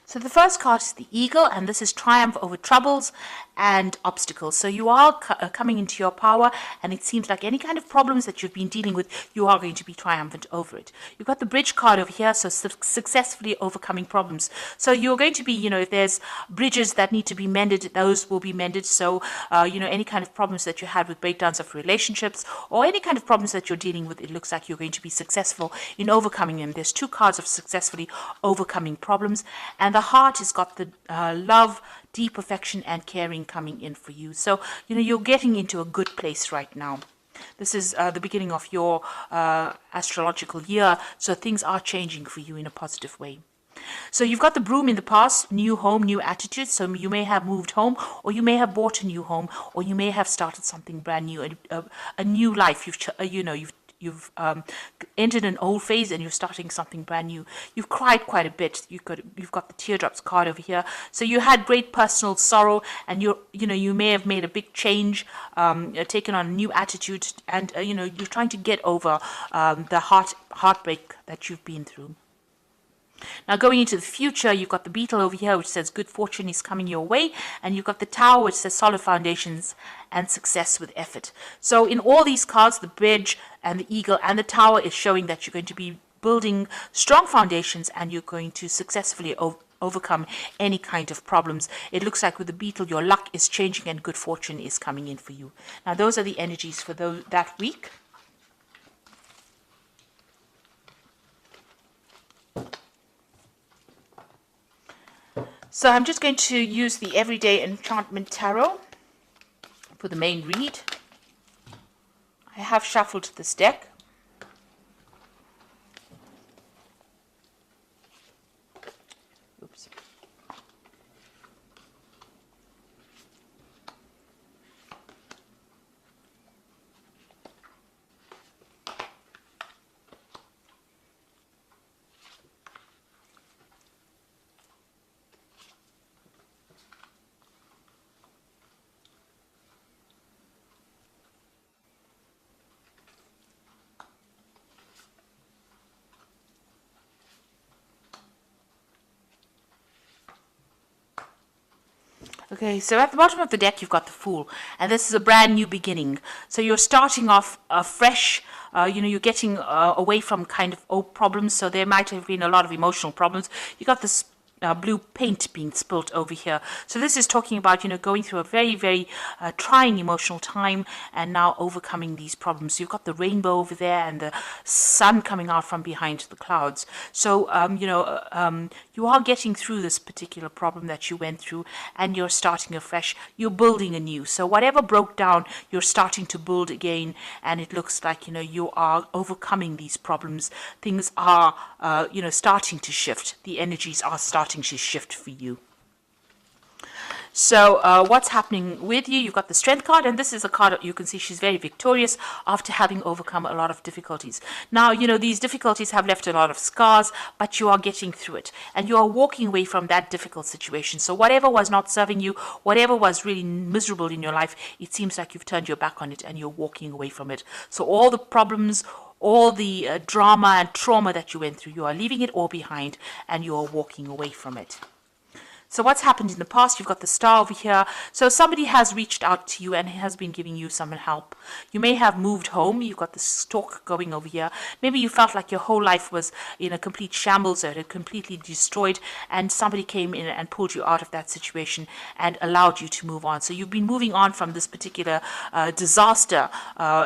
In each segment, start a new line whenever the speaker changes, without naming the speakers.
So the first card is the Eagle, and this is triumph over troubles and obstacles. So you are coming into your power, and it seems like any kind of problems that you've been dealing with, you are going to be triumphant over it. You've got the Bridge card over here, so successfully overcoming problems. So you're going to be, if there's bridges that need to be mended, those will be mended. So, any kind of problems that you had with breakdowns of relationships or any kind of problems that you're dealing with, it looks like you're going to be successful in overcoming them. There's 2 cards of successfully overcoming problems, and the Heart has got the love, deep affection and caring coming in for you. So, you're getting into a good place right now. This is the beginning of your astrological year, so things are changing for you in a positive way. So you've got the Broom in the past, new home, new attitude. So you may have moved home, or you may have bought a new home, or you may have started something brand new, a new life. You've entered an old phase and you're starting something brand new. You've cried quite a bit. You've got the teardrops card over here. So you had great personal sorrow, and you may have made a big change, taken on a new attitude, and you're trying to get over the heartbreak that you've been through. Now going into the future, you've got the Beetle over here, which says good fortune is coming your way, and you've got the Tower, which says solid foundations and success with effort. So in all these cards, the Bridge and the Eagle and the Tower is showing that you're going to be building strong foundations, and you're going to successfully overcome any kind of problems. It looks like with the Beetle, your luck is changing and good fortune is coming in for you. Now those are the energies for that week. So I'm just going to use the Everyday Enchantment Tarot for the main read. I have shuffled this deck. Oops. Okay, so at the bottom of the deck, you've got the Fool, and this is a brand new beginning. So you're starting off fresh. You're getting away from kind of old problems. So there might have been a lot of emotional problems. You got this blue paint being spilt over here. So this is talking about, going through a very, very trying emotional time and now overcoming these problems. So you've got the rainbow over there and the sun coming out from behind the clouds. So, you are getting through this particular problem that you went through, and you're starting afresh. You're building anew. So whatever broke down, you're starting to build again, and it looks like, you are overcoming these problems. Things are, starting to shift. The energies are starting to shift for you. So what's happening with you? You've got the Strength card, and this is a card that you can see she's very victorious after having overcome a lot of difficulties. Now, these difficulties have left a lot of scars, but you are getting through it, and you are walking away from that difficult situation. So whatever was not serving you, whatever was really miserable in your life, it seems like you've turned your back on it and you're walking away from it. So all the problems, all the drama and trauma that you went through, you are leaving it all behind and you are walking away from it. So what's happened in the past? You've got the Star over here. So somebody has reached out to you and has been giving you some help. You may have moved home. You've got the Stork going over here. Maybe you felt like your whole life was in a complete shambles or completely destroyed, and somebody came in and pulled you out of that situation and allowed you to move on. So you've been moving on from this particular disaster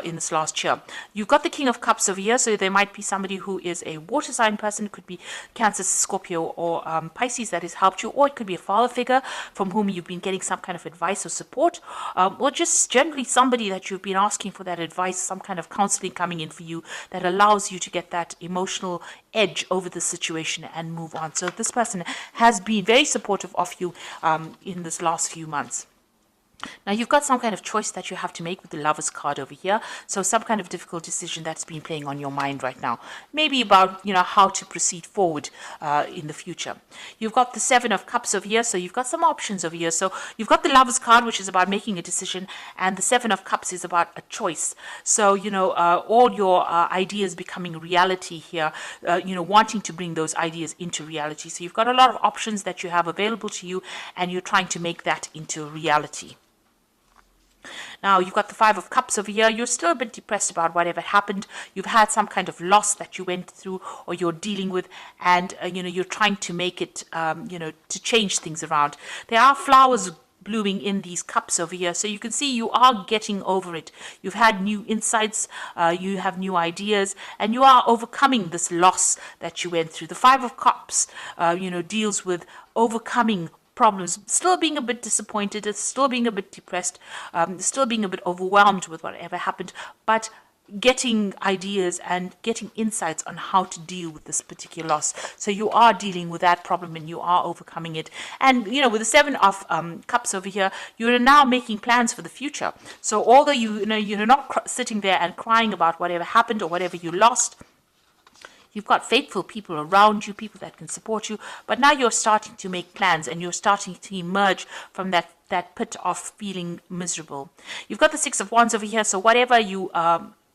in this last year. You've got the King of Cups over here. So there might be somebody who is a water sign person. It could be Cancer, Scorpio, or Pisces that has helped you, or it could be a father figure from whom you've been getting some kind of advice or support, or just generally somebody that you've been asking for that advice, some kind of counseling coming in for you that allows you to get that emotional edge over the situation and move on. So this person has been very supportive of you in this last few months. Now you've got some kind of choice that you have to make with the Lovers card over here. So some kind of difficult decision that's been playing on your mind right now. Maybe about, how to proceed forward in the future. You've got the Seven of Cups over here, so you've got some options over here. So you've got the Lovers card, which is about making a decision, and the Seven of Cups is about a choice. So, all your ideas becoming reality here, wanting to bring those ideas into reality. So you've got a lot of options that you have available to you, and you're trying to make that into reality. Now, you've got the Five of Cups over here. You're still a bit depressed about whatever happened. You've had some kind of loss that you went through or you're dealing with, and, you're trying to make it, to change things around. There are flowers blooming in these cups over here, so you can see you are getting over it. You've had new insights, you have new ideas, and you are overcoming this loss that you went through. The Five of Cups, deals with overcoming problems, still being a bit disappointed, still being a bit depressed, still being a bit overwhelmed with whatever happened, but getting ideas and getting insights on how to deal with this particular loss. So you are dealing with that problem and you are overcoming it. And, with the Seven of Cups over here, you're now making plans for the future. So although you're not sitting there and crying about whatever happened or whatever you lost, you've got faithful people around you, people that can support you, but now you're starting to make plans and you're starting to emerge from that pit of feeling miserable. You've got the Six of Wands over here, so whatever you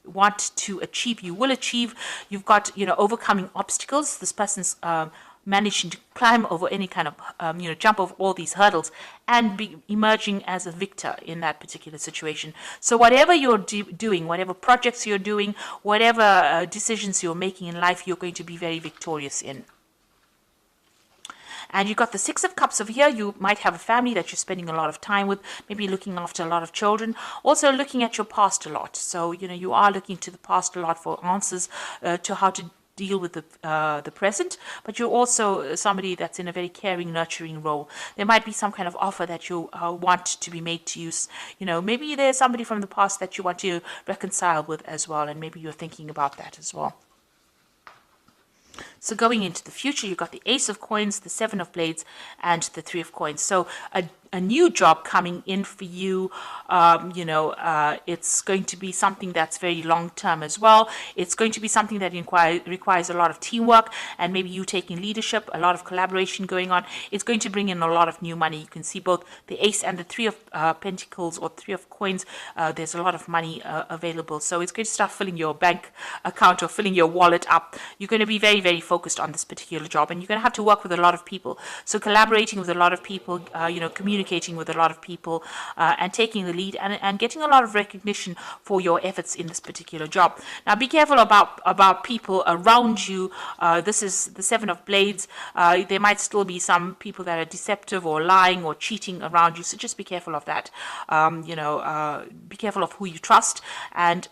want to achieve, you will achieve. You've got, overcoming obstacles. This person's managing to climb over any kind of, jump over all these hurdles and be emerging as a victor in that particular situation. So whatever you're doing, whatever projects you're doing, whatever decisions you're making in life, you're going to be very victorious in. And you've got the Six of Cups over here. You might have a family that you're spending a lot of time with, maybe looking after a lot of children, also looking at your past a lot. So, you are looking to the past a lot for answers to how to deal with the present, but you're also somebody that's in a very caring, nurturing role. There might be some kind of offer that you want to be made to use. Maybe there's somebody from the past that you want to reconcile with as well, and maybe you're thinking about that as well. So going into the future, you've got the Ace of Coins, the Seven of Blades, and the Three of Coins. So a new job coming in for you. It's going to be something that's very long term as well. It's going to be something that requires a lot of teamwork and maybe you taking leadership, a lot of collaboration going on. It's going to bring in a lot of new money. You can see both the Ace and the Three of Pentacles or Three of Coins. There's a lot of money available. So it's going to start filling your bank account or filling your wallet up. You're going to be very, very focused on this particular job, and you're going to have to work with a lot of people. So collaborating with a lot of people, communicating with a lot of people, and taking the lead and getting a lot of recognition for your efforts in this particular job. Now, be careful about people around you. This is the Seven of Blades. There might still be some people that are deceptive or lying or cheating around you. So just be careful of that. Be careful of who you trust, and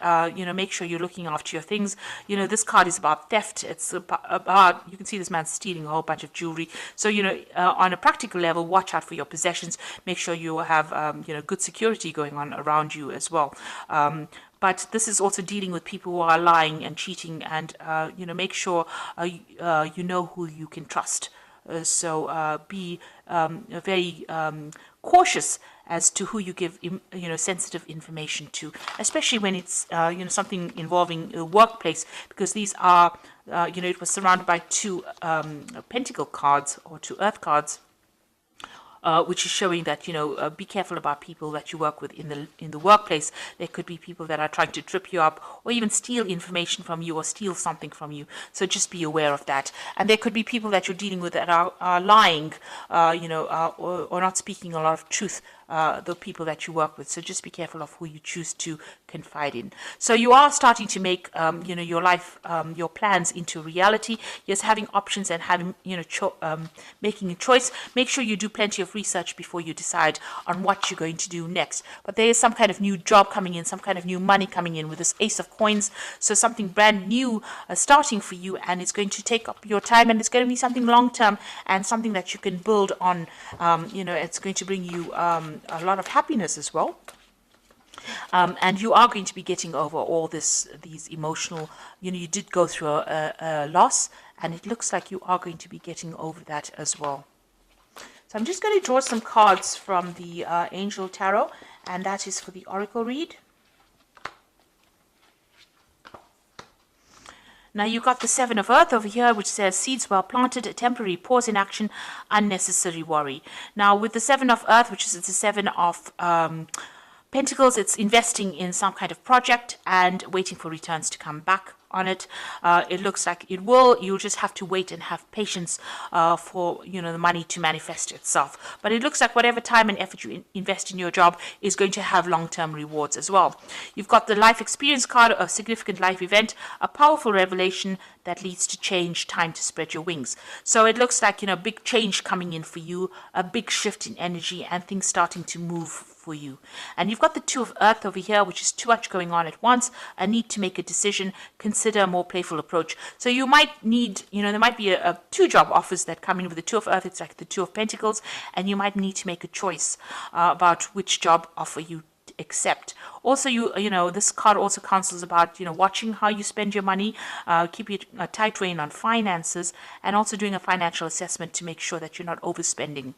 make sure you're looking after your things. This card is about theft. It's about, you can see this man stealing a whole bunch of jewelry. So on a practical level, watch out for your possessions. Make sure you have good security going on around you as well. But this is also dealing with people who are lying and cheating, and make sure you know who you can trust. So be very cautious as to who you give sensitive information to, especially when it's something involving a workplace, because these are it was surrounded by two pentacle cards or two earth cards. Which is showing that be careful about people that you work with in the workplace. There could be people that are trying to trip you up or even steal information from you or steal something from you. So just be aware of that. And there could be people that you're dealing with that are lying, or not speaking a lot of truth. The people that you work with. So just be careful of who you choose to confide in. So you are starting to make, your life, your plans into reality. Yes, having options and having, making a choice. Make sure you do plenty of research before you decide on what you're going to do next. But there is some kind of new job coming in, some kind of new money coming in with this Ace of Coins. So something brand new starting for you, and it's going to take up your time, and it's going to be something long term and something that you can build on. It's going to bring you a lot of happiness as well. And you are going to be getting over all these emotional, you did go through a loss, and it looks like you are going to be getting over that as well. So So I'm just going to draw some cards from the Angel Tarot, and that is for the Oracle read. Now you got the Seven of Earth over here, which says seeds well planted, a temporary pause in action, unnecessary worry. Now with the Seven of Earth, which is the Seven of Pentacles, it's investing in some kind of project and waiting for returns to come back on it. It looks like it will. You'll just have to wait and have patience for the money to manifest itself. But it looks like whatever time and effort you invest in your job is going to have long-term rewards as well. You've got the life experience card, a significant life event, a powerful revelation that leads to change, time to spread your wings. So it looks like big change coming in for you, a big shift in energy, and things starting to move for you. And you've got the Two of Earth over here, which is too much going on at once, a need to make a decision, consider a more playful approach. So you might need, there might be two job offers that come in with the Two of Earth. It's like the Two of Pentacles, and you might need to make a choice about which job offer you accept. Also, this card also counsels about watching how you spend your money, keeping a tight rein on finances, and also doing a financial assessment to make sure that you're not overspending.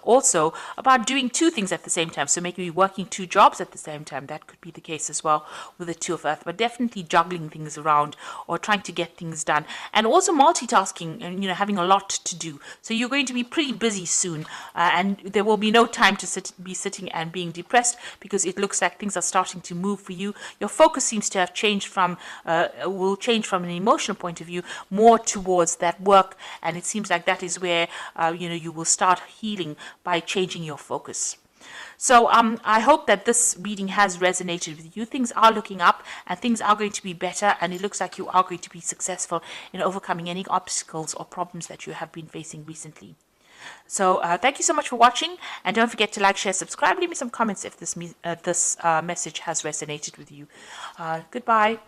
Also about doing two things at the same time. So maybe working two jobs at the same time. That could be the case as well with the Two of Earth, but definitely juggling things around or trying to get things done. And also multitasking and, having a lot to do. So you're going to be pretty busy soon, and there will be no time to be sitting and being depressed, because it looks like things are starting to move for you. Your focus seems to have changed will change from an emotional point of view more towards that work, and it seems like that is where you will start healing by changing your focus. So I hope that this reading has resonated with you. Things are looking up and things are going to be better, and it looks like you are going to be successful in overcoming any obstacles or problems that you have been facing recently. So thank you so much for watching, and don't forget to like, share, subscribe, leave me some comments if this message has resonated with you. Goodbye.